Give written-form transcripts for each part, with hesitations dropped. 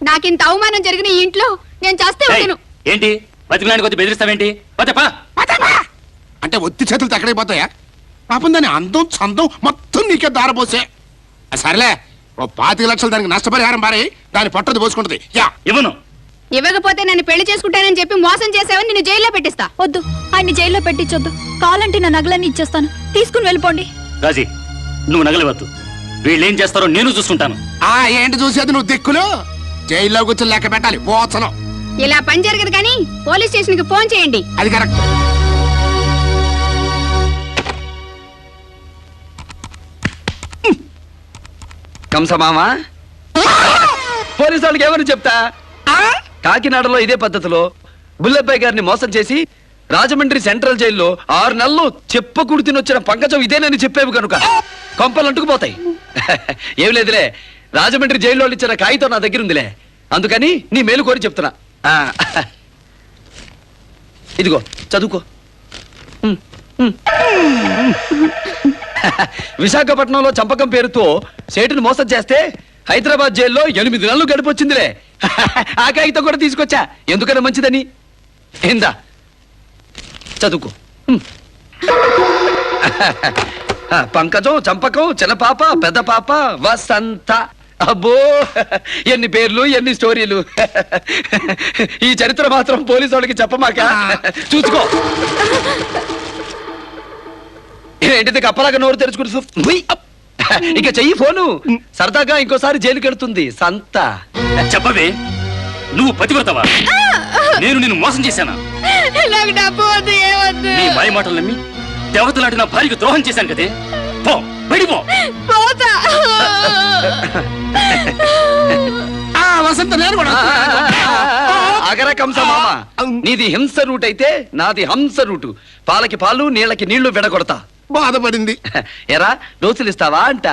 నాకింత అవమానం జరిగిన ఈ ఇంట్లో నేను చేస్తే ఉంటాను. ఏంటి బతికినానికి వచ్చి బెదిరిస్తావేంటి? అంటే ఒత్తి చేతులు ఎక్కడైపోతాయా? పాపం దాని అందం చందం మొత్తం నీకే దారపోసే. సరేలే, ఓ 25 లక్షలు దానికి నష్టపరిహారం మారి దాని పట్టది పోసుకుంటది. ఇవ్వను. ఇవ్వకపోతే నన్ను పెళ్లి చేసుకుంటానని చెప్పి మోసం చేసావని నిన్ను జైల్లో పెట్టిస్తా. వద్దు, ఆయన్ని జైల్లో పెట్టించొద్దు. కావాలంటే నా నగలన్నీ ఇచ్చేస్తాను, తీసుకుని వెళ్ళిపోండి. రాజీ, నువ్వు నగలవద్దు. వీళ్ళేం చేస్తారో నేను చూసుకుంటాను. ఏంటి చూసేది? నువ్వు దిక్కులు జైల్లో కూర్చొని లెక్క పెట్టాలి. పోచనం ఇలా పని జరగదు కానీ పోలీస్ స్టేషన్ కి ఫోన్ చేయండి. అది కరెక్ట్. కంసమామా, పోలీసు వాళ్ళకి ఏమని చెప్తా? కాకినాడలో ఇదే పద్ధతిలో బుల్లెబ్బాయి గారిని మోసం చేసి రాజమండ్రి సెంట్రల్ జైల్లో 6 నెలలు చెప్పకూడు తినొచ్చిన పంకజం ఇదేనని చెప్పేవి కనుక కొంపలు అంటుకుపోతాయి. ఏం లేదులే, రాజమండ్రి జైల్లో ఇచ్చిన కాగితం నా దగ్గర ఉందిలే, అందుకని నీ మేలు కోరి చెప్తున్నా. ఇదిగో చదువుకో. విశాఖపట్నంలో చంపకం పేరుతో సేటును మోసం చేస్తే హైదరాబాద్ జైల్లో 8 నెలలు గడిపొచ్చిందిలే. ఆ కాగితం కూడా తీసుకొచ్చా, ఎందుకని మంచిదని. ఏందా చదువుకో. పంకజం, చంపకం, చిన్నపాప, పెద్ద పాప, వసంత. అబ్బో, ఎన్ని పేర్లు, ఎన్ని స్టోరీలు. ఈ చరిత్ర మాత్రం పోలీసు వాళ్ళకి చెప్పమాక. చూసుకో. ఏంటిది కప్పలాగా నోరు తెరుచుకుని? ఇక చెయ్యి ఫోను. సరదాగా ఇంకోసారి జైలుకి వెళ్తుంది సంత. చెప్పవే, నువ్వు పతివ్రతవా? నేను నిన్ను మోసం చేశానా? నీ మాయ మాటలు నమ్మి దేవతలాంటి నా భార్యకు ద్రోహం చేశాను కదే. పో, వెళ్ళిపో. వసంత, నేను కూడా అగర కంస మామ, నీది హింస రూట్ అయితే నాది హంస రూటు. పాలకి పాలు, నీళ్ళకి నీళ్లు విడగొడతా. బాధపడింది. ఎరా, డోసులు ఇస్తావా అంట.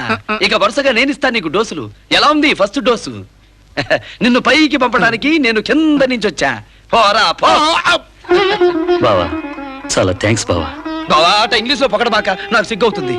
ఇక వరుసగా నేను ఇస్తాను నీకు డోసులు. ఎలా ఉంది ఫస్ట్ డోసు? నిన్ను పైకి పంపడానికి నేను కింద నుంచి వచ్చా. పోరా పో. బావా, చాలా థ్యాంక్స్ బావా. బావా అట ఇంగ్లీష్ లో పొగడమాక, నాకు సిగ్గవుతుంది.